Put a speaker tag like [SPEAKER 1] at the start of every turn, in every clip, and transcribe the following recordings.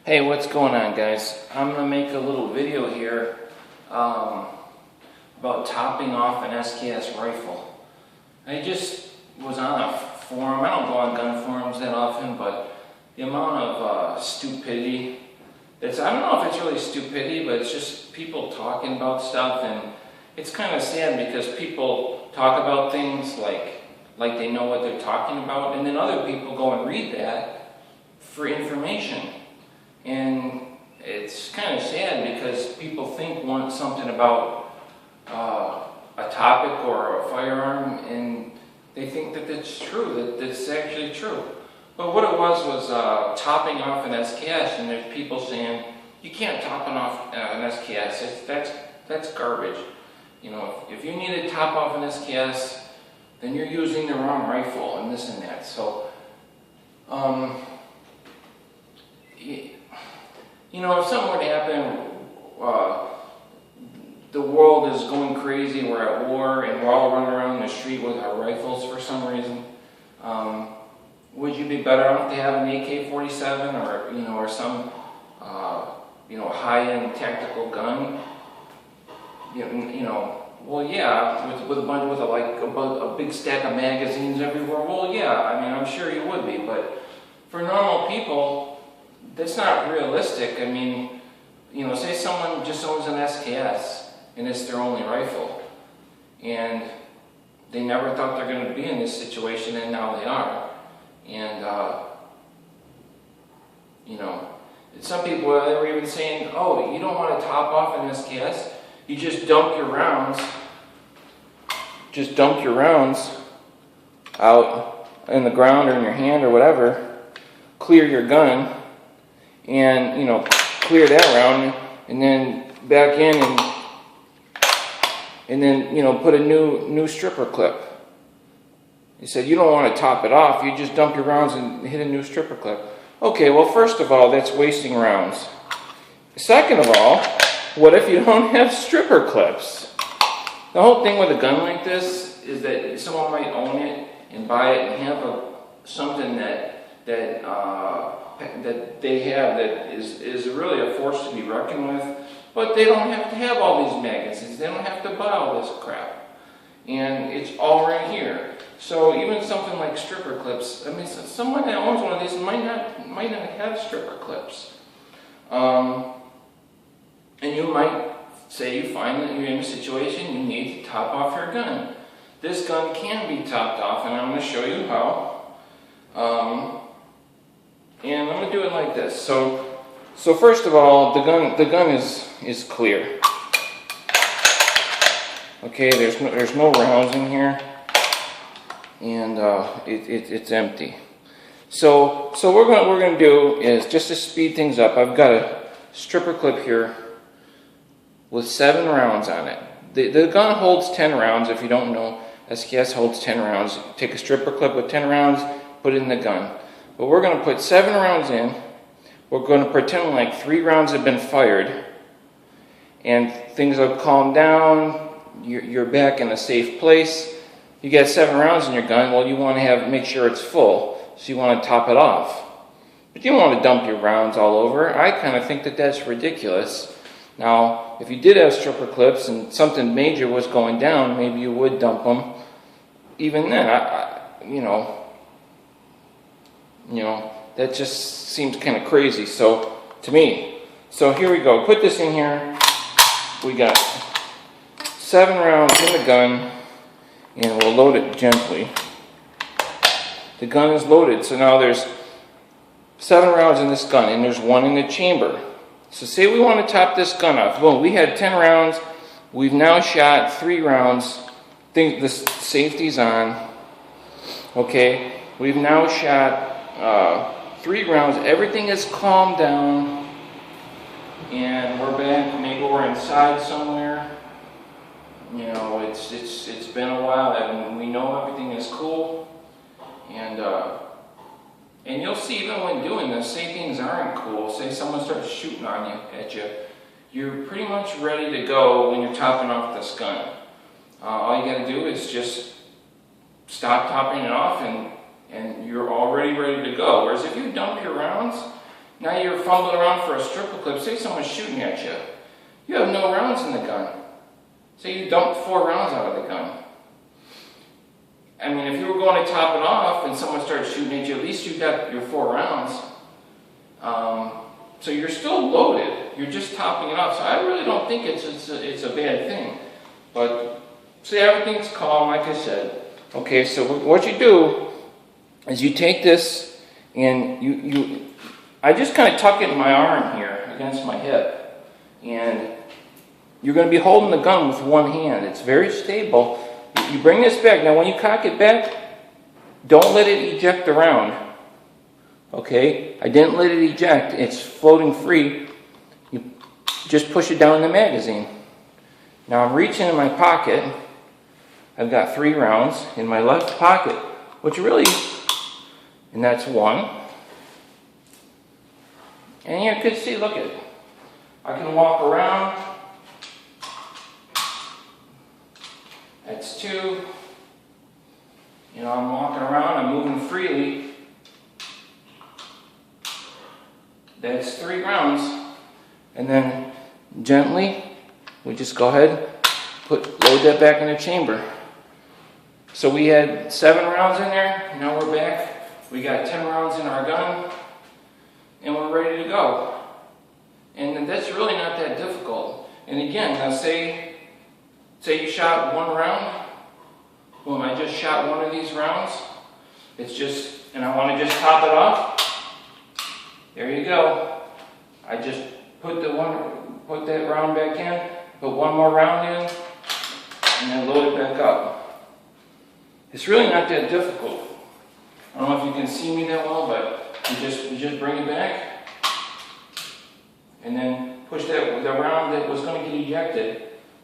[SPEAKER 1] Hey, what's going on, guys? I'm going to make a little video here about topping off an SKS rifle. I just was on a forum. I don't go on gun forums that often, but the amount of stupidity, I don't know if it's really stupidity, but it's just people talking about stuff, and it's kind of sad because people talk about things like they know what they're talking about, and then other people go and read that for information. And it's kind of sad because people want something about a topic or a firearm, and they think that it's true, that it's actually true. But what it was topping off an SKS, and there's people saying, you can't top off an SKS, that's garbage. You know, if you need to top off an SKS, then you're using the wrong rifle, and this and that. So, you know, if something were to happen, the world is going crazy, we're at war, and we're all running around the street with our rifles for some reason, would you be better off to have an AK-47 or some, high-end tactical gun? Well, yeah, with a big stack of magazines everywhere. Well, yeah, I mean, I'm sure you would be, but for normal people, that's not realistic. I mean, say someone just owns an SKS and it's their only rifle, and they never thought they're going to be in this situation, and now they are. And some people, they were even saying, oh, you don't want to top off an SKS, you just dump your rounds. Just dump your rounds out in the ground or in your hand or whatever, clear your gun, and clear that round, and then back in and then put a new stripper clip. He said you don't want to top it off, you just dump your rounds and hit a new stripper clip. Okay, well, first of all, that's wasting rounds. Second of all, what if you don't have stripper clips? The whole thing with a gun like this is that someone might own it and buy it and have something that they have that is really a force to be reckoned with, but they don't have to have all these magazines. They don't have to buy all this crap, and it's all right here. So even something like stripper clips, I mean, someone that owns one of these might not have stripper clips, and you might say you find that you're in a situation you need to top off your gun. This gun can be topped off, and I'm going to show you how. And I'm going to do it like this. So first of all, the gun is clear. Okay, there's no rounds in here, and it's empty. So what we're going to do is, just to speed things up, I've got a stripper clip here with 7 rounds on it. The gun holds 10 rounds. If you don't know, SKS holds 10 rounds. Take a stripper clip with 10 rounds, put it in the gun. But we're going to put 7 rounds in. We're going to pretend like 3 rounds have been fired, and things will calm down. You're back in a safe place. You got 7 rounds in your gun. Well, you want to make sure it's full, so you want to top it off. But you don't want to dump your rounds all over. I kind of think that that's ridiculous. Now, if you did have stripper clips and something major was going down, maybe you would dump them. Even then, that just seems kind of crazy. So, to me, here we go. Put this in here. We got 7 rounds in the gun, and we'll load it gently. The gun is loaded, so now there's 7 rounds in this gun, and there's 1 in the chamber. So say we want to top this gun off. Well, we had 10 rounds. We've now shot 3 rounds. The safety's on. Okay, we've now shot 3 rounds. Everything is calmed down, and we're back. Maybe we're inside somewhere. It's been a while. And we know everything is cool, and you'll see, even when doing this, say things aren't cool, say someone starts shooting at you, you're pretty much ready to go when you're topping off this gun. All you got to do is just stop topping it off, and you're already ready to go. Whereas if you dump your rounds, Now you're fumbling around for a stripper clip. Say someone's shooting at you. You have no rounds in the gun. Say you dumped 4 rounds out of the gun. I mean, if you were going to top it off and someone started shooting at you, at least you got your 4 rounds. So you're still loaded. You're just topping it off. So I really don't think it's a bad thing. But say everything's calm, like I said. Okay, so what you do is you take this and I just kind of tuck it in my arm here against my hip. And you're going to be holding the gun with one hand. It's very stable. You bring this back. Now when you cock it back, don't let it eject the round. Okay? I didn't let it eject. It's floating free. You just push it down in the magazine. Now I'm reaching in my pocket. I've got 3 rounds in my left pocket, which really, and that's 1. And you can see, look at it. I can walk around. That's 2. You know, I'm walking around, I'm moving freely. That's 3 rounds. And then gently, we just go ahead, load that back in the chamber. So we had 7 rounds in there, now we're back. We got 10 rounds in our gun, and we're ready to go. And that's really not that difficult. And again, now say you shot 1 round. Boom, I just shot 1 of these rounds. It's just, and I want to just top it off. There you go. I just put that round back in, put 1 more round in, and then load it back up. It's really not that difficult. I don't know if you can see me that well, but you just bring it back, and then push the round that was going to get ejected,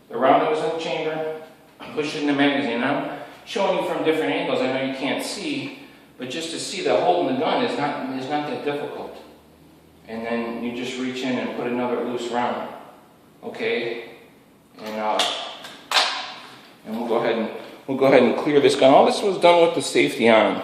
[SPEAKER 1] the round that was in the chamber, push it in the magazine. I'm showing you from different angles. I know you can't see, but just to see the hole in the gun is not that difficult. And then you just reach in and put another loose round, okay? And we'll go ahead and clear this gun. All this was done with the safety on.